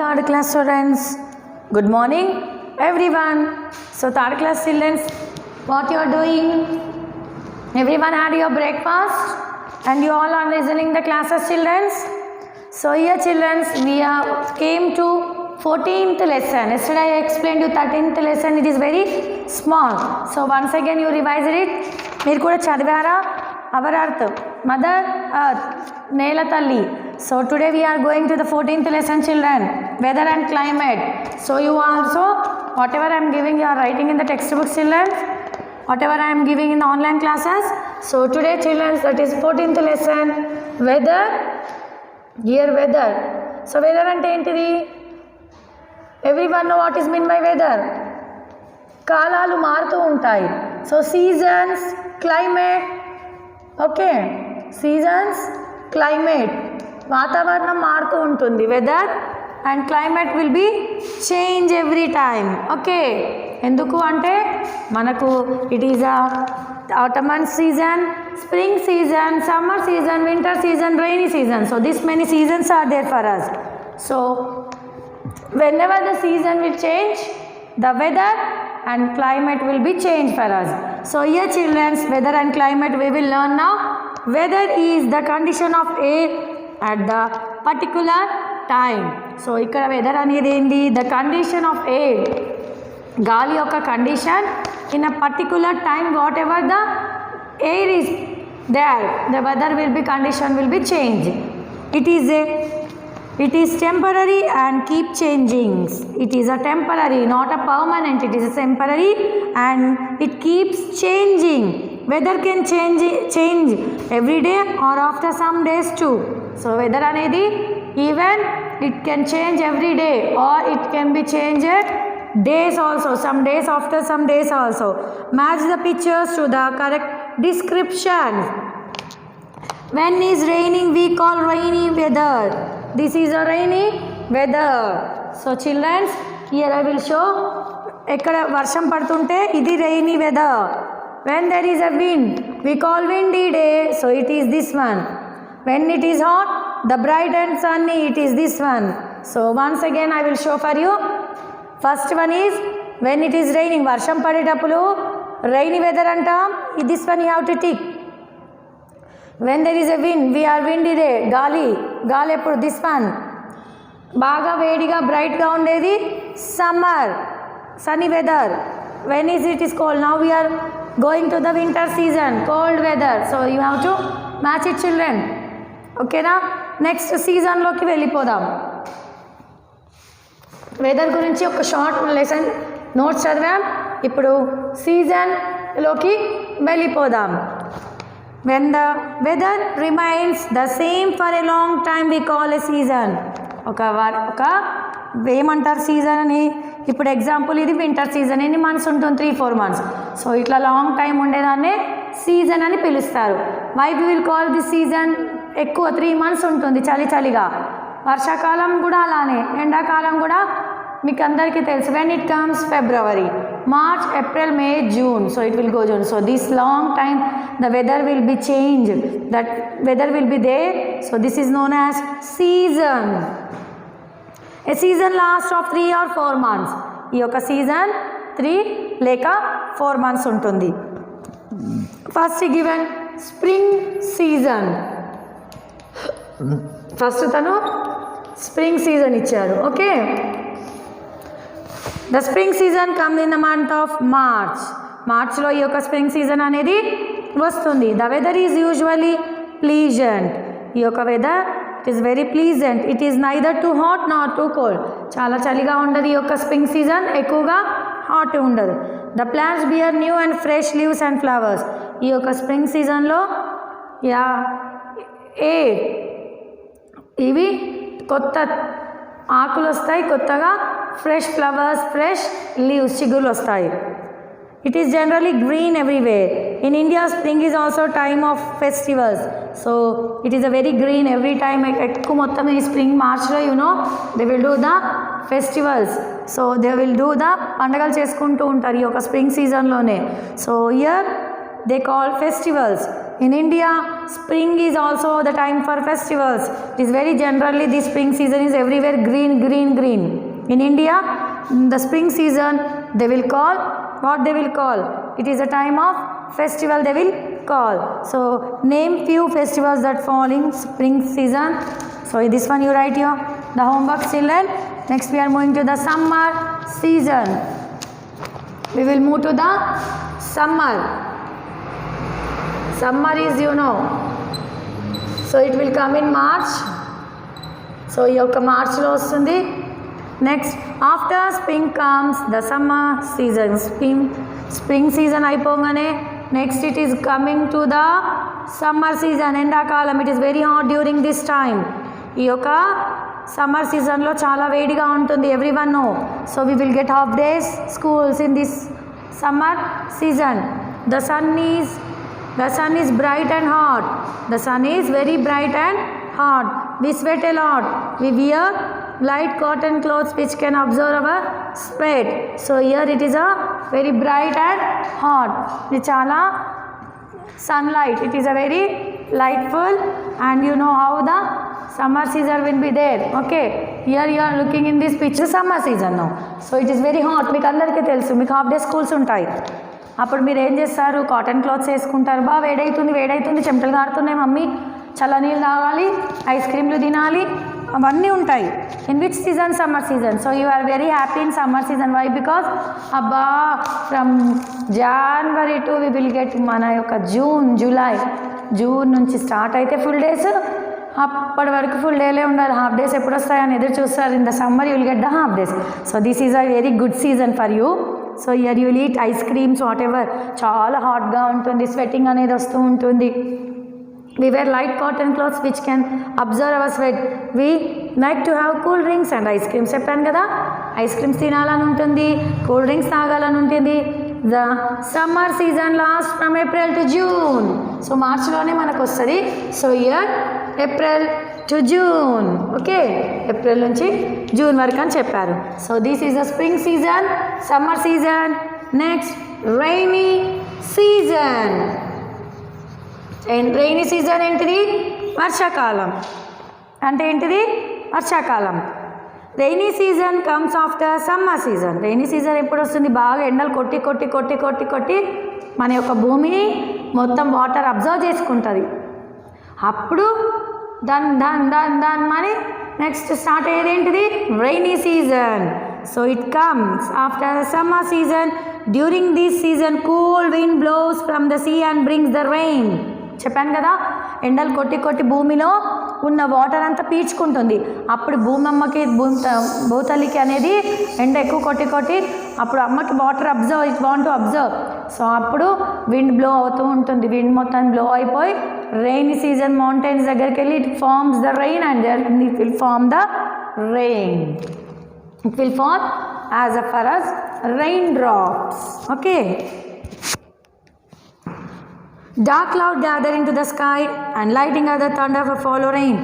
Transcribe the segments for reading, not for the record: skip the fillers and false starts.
third class students. Good morning everyone. So third class children, what you are doing? Everyone had your breakfast and you all are listening the classes children. So here children, we came to 14th lesson. Yesterday I explained you 13th lesson. It is very small. So once again you revise it. మీరు కూడా చదివారా? Our earth, mother earth, Nela Talli. So today we are going to the 14th lesson children, weather and climate. So you also, whatever I am giving you are writing in the textbook children, whatever I am giving in the online classes. So today children, that is 14th lesson, weather, here weather. So weather ante entidi? Everyone know what is mean by weather? కాలాలు మారుతూ ఉంటాయి. So seasons, climate, okay, seasons, climate, వాతావరణం మారుతూ ఉంటుంది. Weather and climate will be change every time. Okay, ఎందుకు అంటే మనకు it is autumn season, spring season, summer season, winter season, rainy season. So this many seasons are there for us. So whenever the season will change, the weather and climate will be changed for us. So here children, weather and climate we will learn now. Weather is the condition of air at the particular time. So ikkada weather anedi endi? The condition of air, గాలి యొక్క condition in a particular time, whatever the air is there, the weather will be condition will be changed. It is temporary and keep changing. It is a temporary, not a permanent. It is a temporary and it keeps changing. Weather can change every day or after some days too. So weather anedi even it can change every day or it can be changed days also, some days after some days also. Match the pictures to the correct description. When is raining we call rainy weather. This is a rainy weather. So children, here I will show ekkada varsham padtunte idi rainy weather. When there is a wind we call windy day. So it is this one. When it is hot, the bright and sunny, it is this one. So once again I will show for you. First one is when it is raining, వర్షం పడేటప్పుడు rainy weather అంటాం. This one you have to tick. When there is a wind, we are windy day, గాలి ఎప్పుడు? this one. బాగా వేడిగా బ్రైట్గా ఉండేది summer, sunny weather. When is it is cold? Now we are going to the winter season, cold weather. So you have to match it children. ఓకేనా? Next సీజన్లోకి వెళ్ళిపోదాం. Weather గురించి ఒక షార్ట్ లెసన్ నోట్స్ చదివాం. ఇప్పుడు సీజన్లోకి వెళ్ళిపోదాం. When the weather remains the same for a long time we call a season. ఒక ఏమంటారు సీజన్ అని? ఇప్పుడు ఎగ్జాంపుల్ ఇది వింటర్ సీజన్. ఎన్ని మంత్స్ ఉంటుంది? 3-4 months. సో ఇట్లా లాంగ్ టైం ఉండేదాన్నే సీజన్ అని పిలుస్తారు. Why we will call this season? ఎక్కువ 3 months ఉంటుంది చలిగా. వర్షాకాలం కూడా అలానే, ఎండాకాలం కూడా మీకు అందరికీ తెలుసు. When it comes February, March, April, May, June. So it will go June. So this long time the weather will be change, that weather will be there. So this is known as season. A season last of 3 or 4 months. ఈ యొక్క season 3 లేక 4 months ఉంటుంది. First given spring season. First తను spring season ఇచ్చారు. Okay, the spring season come in the month of March. మార్చ్లో ఈ యొక్క spring season అనేది వస్తుంది. The weather is usually pleasant. ఈ యొక్క weather it is very pleasant. It is neither too hot not too cold. చాలా చలిగా ఉండదు ఈ యొక్క స్ప్రింగ్ సీజన్, ఎక్కువగా హాట్ ఉండదు. The plants bear new and fresh leaves and flowers. ఈ యొక్క స్ప్రింగ్ సీజన్లో ఇవి కొత్త ఆకులు వస్తాయి, కొత్తగా ఫ్రెష్ ఫ్లవర్స్, ఫ్రెష్ లీవ్స్, చిగురులు వస్తాయి. It is generally green everywhere. In India spring is also time of festivals. So it is a very green every time. ఎక్కువ మొత్తం ఈ స్ప్రింగ్ మార్చ్లో they will do the festivals. So they will do the పండుగలు చేసుకుంటూ ఉంటారు ఈ యొక్క spring సీజన్లోనే. So year they call festivals. In India, spring is also the time for festivals. It is very generally the spring season is everywhere green, green, green. In India, the spring season they will call what they will call. It is a time of festival they will call. So name few festivals that fall in spring season. So this one you write here the homework children. Next we are moving to the summer season. We will move to the summer. Summer is so it will come in March. So ఈ యొక్క మార్చ్లో వస్తుంది. Next after spring comes the summer season. Spring season అయిపోగానే next it is coming to the summer season. ఎండాకాలం it is very hot during this time. ఈ యొక్క summer సీజన్లో చాలా వేడిగా ఉంటుంది. Every one know. So we will get half days schools in this summer season. The sun is bright and hot. The sun is very bright and hot. We sweat a lot. We wear light cotton clothes which can absorb our sweat. So here it is a very bright and hot. It chala sunlight. It is a very lightful, and you know how the summer season will be there. Okay, here you are looking in this picture summer season now. So it is very hot. మీకు అందరికీ తెలుసు మీకు half day schools ఉంటాయి. అప్పుడు మీరు ఏం చేస్తారు, cotton clothes వేసుకుంటారు. బాగా వేడవుతుంది చెమటలు కారుతున్నాయి మమ్మీ, చల్ల నీళ్ళు తాగాలి, ఐస్ క్రీమ్లు తినాలి, అవన్నీ ఉంటాయి. In which season? Summer season. So you are very happy in summer season. Why? Because అబ్బా from January to we will get మన యొక్క జూన్ నుంచి స్టార్ట్ అయితే ఫుల్ డేస్, అప్పటి వరకు ఫుల్ డేలే ఉండాలి. హాఫ్ డేస్ ఎప్పుడు వస్తాయని ఎదురు చూస్తారు. In the summer you will get the half days. So this is a very good season for you. So here you will eat ice creams what ever. చాలా హాట్గా ఉంటుంది, స్వెట్టింగ్ అనేది వస్తూ ఉంటుంది. We wear light cotton clothes which can absorb our sweat. We like to have cool drinks and ice creams. చెప్పాను కదా, ice creams తినాలని ఉంటుంది, కూల్ డ్రింక్స్ తాగాలని ఉంటుంది. The summer season last from April to June. So మార్చ్లోనే మనకు వస్తుంది. So year April to June. Okay, April నుంచి జూన్ వరకు అని చెప్పారు. So this is the spring season, summer season. Next rainy season. Rainy season ఏంటిది? వర్షాకాలం. అంటే ఏంటిది? వర్షాకాలం. Rainy season comes after summer season. Rainy season ఎప్పుడు వస్తుంది? బాగా ఎండలు కొట్టి కొట్టి కొట్టి కొట్టి కొట్టి మన యొక్క భూమిని మొత్తం వాటర్ అబ్జర్వ్ చేసుకుంటుంది. అప్పుడు దాని మరి నెక్స్ట్ స్టార్ట్ అయ్యేది ఏంటిది? Rainy season. So it comes after summer season. During this season cool wind blows from the sea and brings the rain. చెప్పాను కదా, ఎండలు కొట్టి కొట్టి భూమిలో ఉన్న వాటర్ అంతా పీల్చుకుంటుంది. అప్పుడు భూమమ్మకి భూతల్లికి అనేది ఎండ ఎక్కువ కొట్టి కొట్టి అప్పుడు అమ్మకి water observe it want to observe. So అప్పుడు విండ్ బ్లో అవుతూ ఉంటుంది. విండ్ మొత్తం బ్లో అయిపోయి రెయిన్ సీజన్ మౌంటైన్స్ దగ్గరికి వెళ్ళి it forms the rain and it will form the rain. It will form as a for us rain drops. Okay. Dark cloud gather into the sky and lighting of the thunder for follow rain.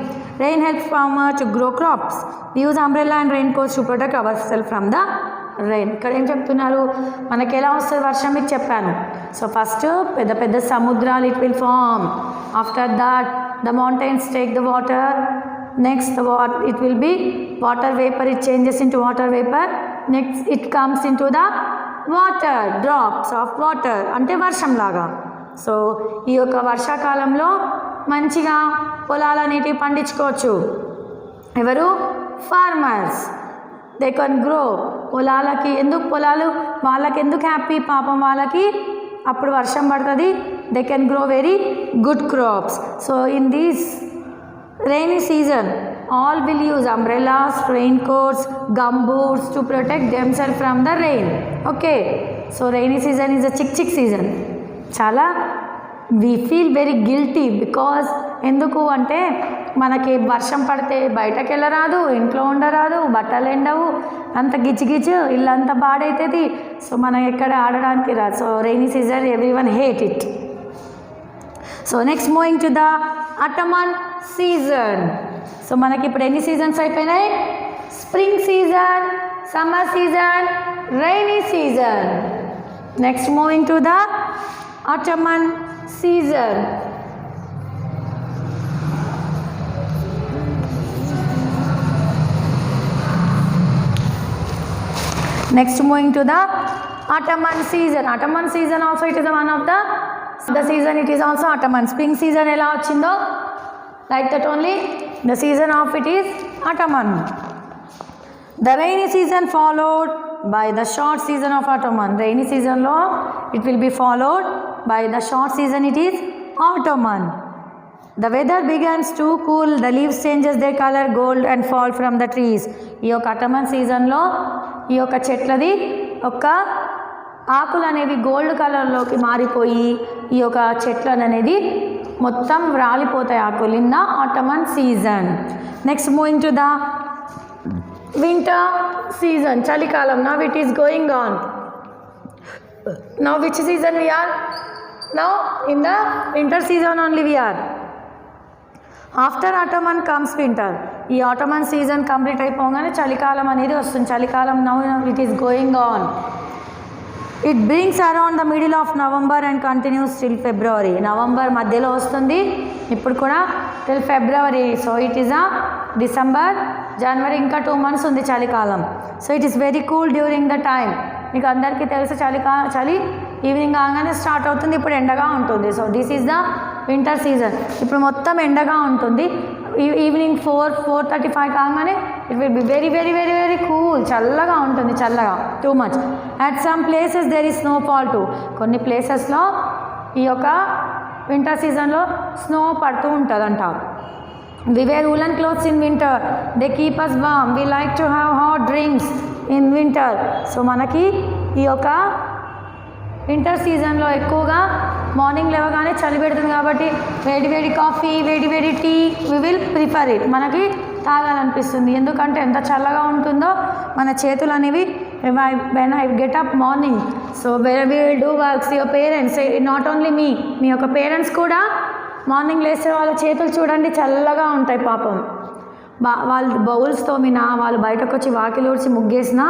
Rain helps farmer to grow crops. We use umbrella and raincoats to protect ourselves from the rain. ఇక్కడ ఏం చెప్తున్నారు, మనకి ఎలా వస్తుంది వర్షం మీకు చెప్పాను. So first పెద్ద పెద్ద సముద్రాలు it will form. After that the mountains take the water. Next it will be water vapour. It changes into water vapour. Next it comes into the water drops of water, అంటే వర్షం లాగా. So ఈ యొక్క వర్షాకాలంలో మంచిగా పొలాలన్నిటివి పండించుకోవచ్చు. ఎవరు? Farmers. They can grow. పొలాలకి ఎందుకు పొలాలు వాళ్ళకి ఎందుకు హ్యాపీ? పాపం వాళ్ళకి అప్పుడు వర్షం పడుతుంది. They can grow very good crops. So in this rainy season all will use umbrellas, raincoats, gumboots to protect themselves from the rain. Okay, so rainy season is a chick season. చాలా we feel very guilty because ఎందుకు అంటే మనకి వర్షం పడితే బయటకు వెళ్ళరాదు, ఇంట్లో ఉండరాదు, బట్టలు ఎండవు, అంత గిచ్చిగిచ్చు ఇల్లంతా పాడవుతుంది. సో మనం ఎక్కడ ఆడడానికి రాదు. So rainy season everyone hate it. So next moving to the autumn season. So మనకి ఇప్పుడు ఎన్ని సీజన్స్ అయిపోయినాయి? Spring season, summer season, rainy season. Next moving to the autumn season. Next moving to the autumn season. Autumn season also it is one of the season, it is also autumn. Spring season ela vachindo like that only, the season of it is autumn. The rainy season followed by the short season of autumn. Rainy season lo it will be followed by the short season, it is autumn. The weather begins to cool, the leaves changes their color gold and fall from the trees. ఈ యొక్క autumn సీజన్లో ఈ యొక్క చెట్లది ఒక ఆకులు అనేవి gold కలర్లోకి మారిపోయి ఈ యొక్క చెట్లు అనేది మొత్తం రాలిపోతాయి ఆకులు in the autumn season. Next moving to the winter season, చలికాలం. Now it is going on. Now which season we are? Now in the winter season only we are. After autumn comes winter. ఈ autumn season complete అయిపోగానే చలికాలం అనేది వస్తుంది. చలికాలం now it is going on. It brings around the middle of November and continues till February. November మధ్యలో వస్తుంది ఇప్పుడు కూడా till February. So it is December, January, ఇంకా 2 months ఉంది చలికాలం. So it is very cool during the time. మీకు అందరికీ తెలుసు చలి ఈవినింగ్ కాగానే స్టార్ట్ అవుతుంది, ఇప్పుడు ఎండగా ఉంటుంది. So this is the winter season. ఇప్పుడు మొత్తం ఎండగా ఉంటుంది. ఈవినింగ్ 4:35 కాగానే it will be very very very very cool, చల్లగా ఉంటుంది, చల్లగా too much. At some places there is snowfall too. కొన్ని ప్లేసెస్లో ఈ యొక్క వింటర్ సీజన్లో స్నో పడుతూ ఉంటుందంట. We wear woolen clothes in winter. They keep us warm. We like to have hot drinks in winter. So మనకి ఈ యొక్క వింటర్ సీజన్లో ఎక్కువగా మార్నింగ్ లేవగానే చలి పెడుతుంది కాబట్టి వేడి వేడి కాఫీ, వేడి వేడి tea we will prefer it. మనకి తాగాలనిపిస్తుంది, ఎందుకంటే ఎంత చల్లగా ఉంటుందో మన చేతులు అనేవి. When I get up morning, so where we will do works. Your parents, not only మీ యొక్క పేరెంట్స్ కూడా మార్నింగ్ లేస్తే వాళ్ళ చేతులు చూడండి చల్లగా ఉంటాయి పాపం. వాళ్ళు బౌల్స్ తోమినా, వాళ్ళు బయటకు వచ్చి వాకిలి ఊడ్చి ముగ్గేసినా,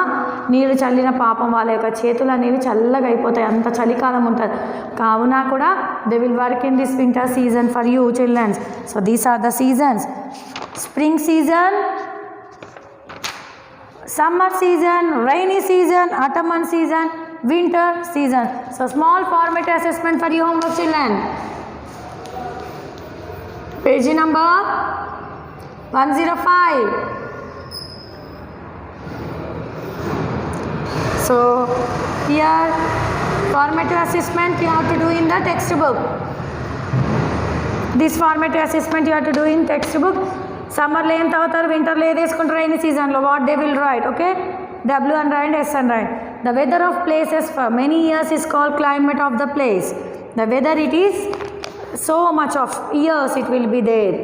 నీళ్ళు చల్లిన పాపం వాళ్ళ యొక్క చేతులు అనేవి చల్లగా అయిపోతాయి, అంత చలికాలం ఉంటుంది. కావున కూడా they will work in this winter season for you childrens. So these are the seasons: spring season, summer season, rainy season, autumn season, winter season. So small format assessment for your homework children. Page number 105. So here formative assessment you have to do in the textbook. This formative assessment you have to do in textbook. సమ్మర్లో ఏం తాగుతారు, వింటర్లో ఏది వేసుకుంటారు, rainy సీజన్లో what they will write. Okay, W and write, S and write. The weather of places for many years is called climate of the place. The weather it is so much of years it will be there.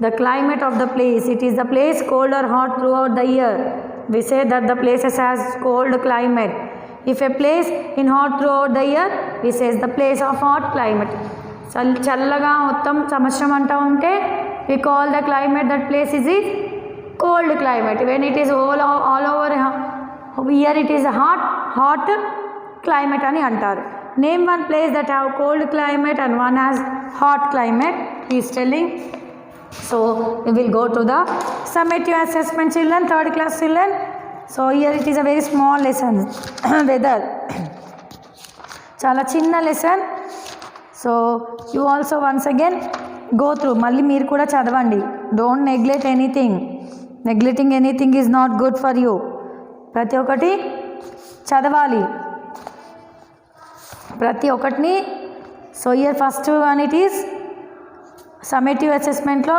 The climate of the place, it is the place cold or hot throughout the year. We say that the places has cold climate. If a place in hot throughout the year, we say the place of hot climate. చల్లగా మొత్తం సంవత్సరం అంటూ ఉంటే we call the climate, that place is cold climate. When it is all over here it is a hot climate అని అంటారు. Name one place that have cold climate and one has hot climate, he is telling. So we will go to the summative assessment children, 3rd class children. So here it is a very small lesson weather, చాలా చిన్న lesson. So you also once again go through, మళ్ళీ మీరు కూడా చదవండి. Don't neglect anything. Neglecting anything is not good for you. ప్రతి ఒక్కటి చదవాలి, ప్రతి ఒక్కటిని. So year first one it is summative అసెస్మెంట్లో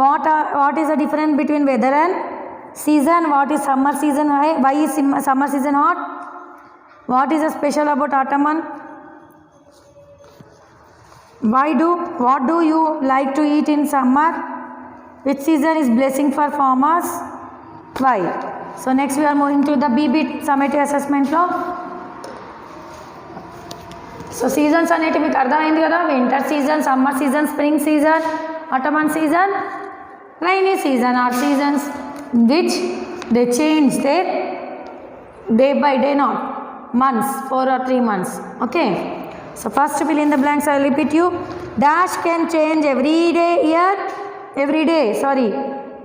what is the difference between weather and season. What is summer season, why is summer season hot, what is the special about autumn. What do you like to eat in summer? Which season is blessing for farmers? Why? So next we are moving to the B-bit summative assessment లో. So seasons అనేవి మీకు అర్థమైంది కదా. Winter season, summer season, spring season, autumn season, rainy season are seasons which they change their day by day, not months, 4 or 3 months. Okay. So first fill in the blanks. I will repeat you. Dash can change every day.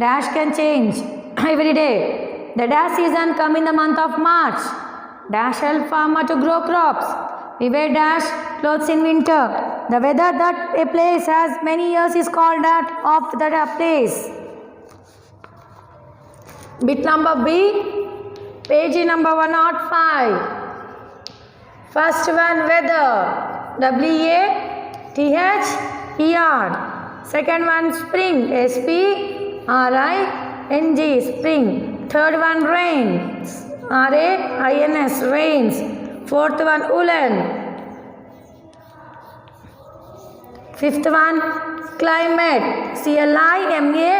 Dash can change every day. The dash season come in the month of March. Dash help farmer to grow crops. We wear dash clothes in winter. The weather that a place has many years is called that of that place. Bit number B, page number 105. First one, weather. W-A-T-H-E-R. Second one, spring. S-P-R-I-N-G, spring. Third one, rains. R-A-I-N-S, rains. Fourth one, woolen. Fifth one, climate. C-L-I-M-A-T-E,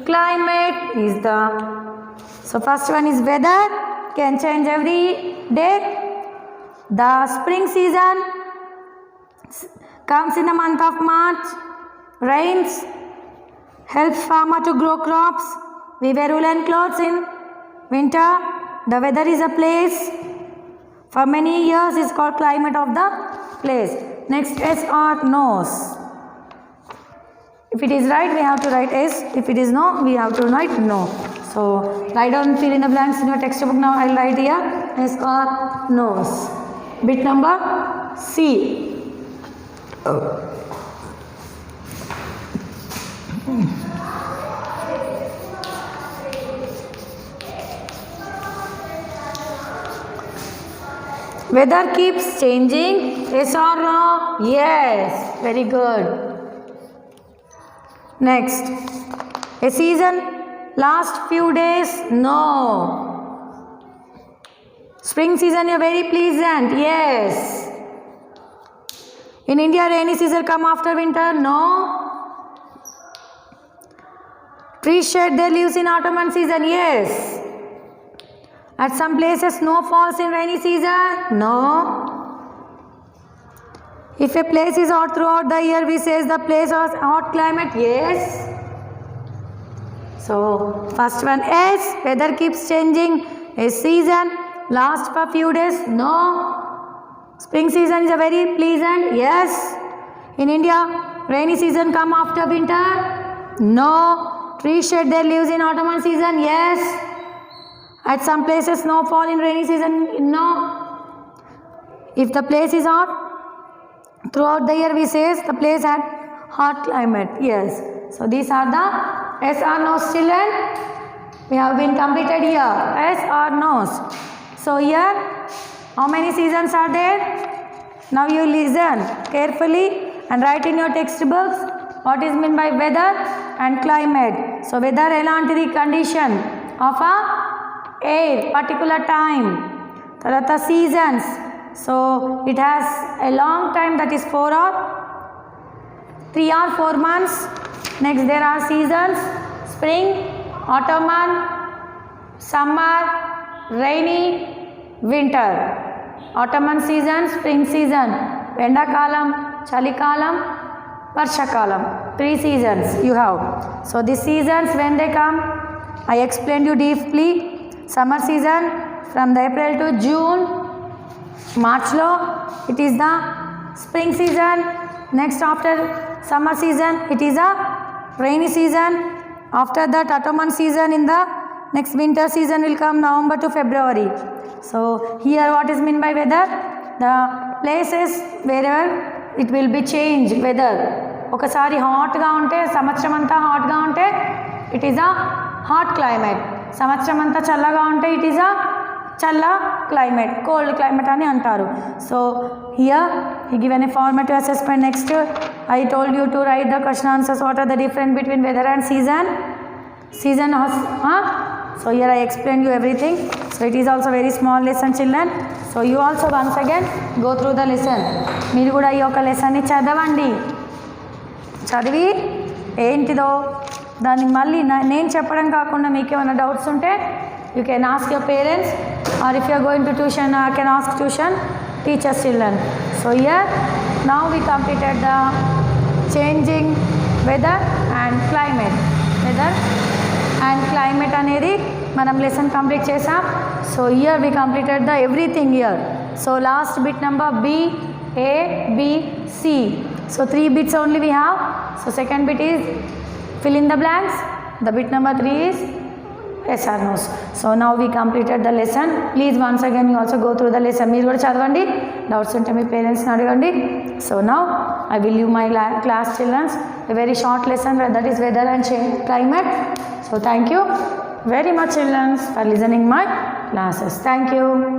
climate is the. So first one is weather, can change every day. The spring season comes in the month of March. Rains helps farmer to grow crops. We wear woolen clothes in winter. The weather is a place. For many years is called climate of the place. Next, yes or no's. If it is right, we have to write yes. If it is no, we have to write no. So write down, fill in the blanks in your textbook. Now I will write here yes or no's. Bit number C. Weather keeps changing. Yes or no? Yes. Very good. Next. A season last few days? No. Spring season is very pleasant. Yes. In India, rainy season come after winter? No. Trees shed their leaves in autumn and season? Yes. At some places, snow falls in rainy season? No. If a place is hot throughout the year, we say the place has hot climate? Yes. So, first one, yes. Weather keeps changing. A season lasts for few days? No. Spring season is a very pleasant? Yes. In India, rainy season come after winter? No. Trees shed their leaves in autumn and season? Yes. At some places snow fall in rainy season? No. If the place is hot throughout the year, we say the place had hot climate. Yes. So these are the yes or no's, children. We have been completed here. Yes or no's. So here, how many seasons are there? Now you listen carefully and write in your textbooks what is meant by weather and climate. So weather elantiది condition of a air particular time. Tarata seasons. So it has a long time, that is 3 or 4 months. Next there are seasons: spring, autumn, summer, rainy, winter. Autumn season, spring season, Endakalam, Chalikalam, Varshakalam. 3 seasons you have. So these seasons, when they come, I explained you deeply. Summer season from the April to June. March lo it is the spring season. Next after summer season it is a rainy season. After that autumn season, in the next winter season will come November to February. So here what is meant by weather? The places wherever it will be changed weather. ఒకసారి హాట్గా ఉంటే సంవత్సరం అంతా హాట్గా ఉంటే it is a hot climate. సంవత్సరం అంతా చల్లగా ఉంటే ఇట్ ఈస్ అ చల్ల క్లైమేట్, కోల్డ్ క్లైమేట్ అని అంటారు. So here he given a formative assessment. Next I told you to write the question answers. What are the difference between weather and season? Season so here I explained you everything. So it is also very small lesson, children. So you also once again go through the lesson. మీరు కూడా ఈ యొక్క లెసన్ని చదవండి. చదివి ఏంటిదో దాన్ని మళ్ళీ నేను చెప్పడం కాకుండా మీకు ఏమైనా డౌట్స్ ఉంటే you can ask your parents, or if you are going to tuition, can ask tuition teachers, children. So here now we completed the changing weather and climate. Weather and climate అనేది మనం lesson complete చేసాం. So here we completed the everything here. So last bit number B, A, B, C. So 3 bits only we have. So second bit is fill in the blanks. The bit number 3 is yes or no's. So now we completed the lesson. Please once again you also go through the lesson. మీరు కూడా చదవండి, doubts ఉంటే మీ పేరెంట్స్ని అడగండి. So now I will leave my class children a very short lesson, that is weather and climate. So thank you very much children for listening my classes. Thank you.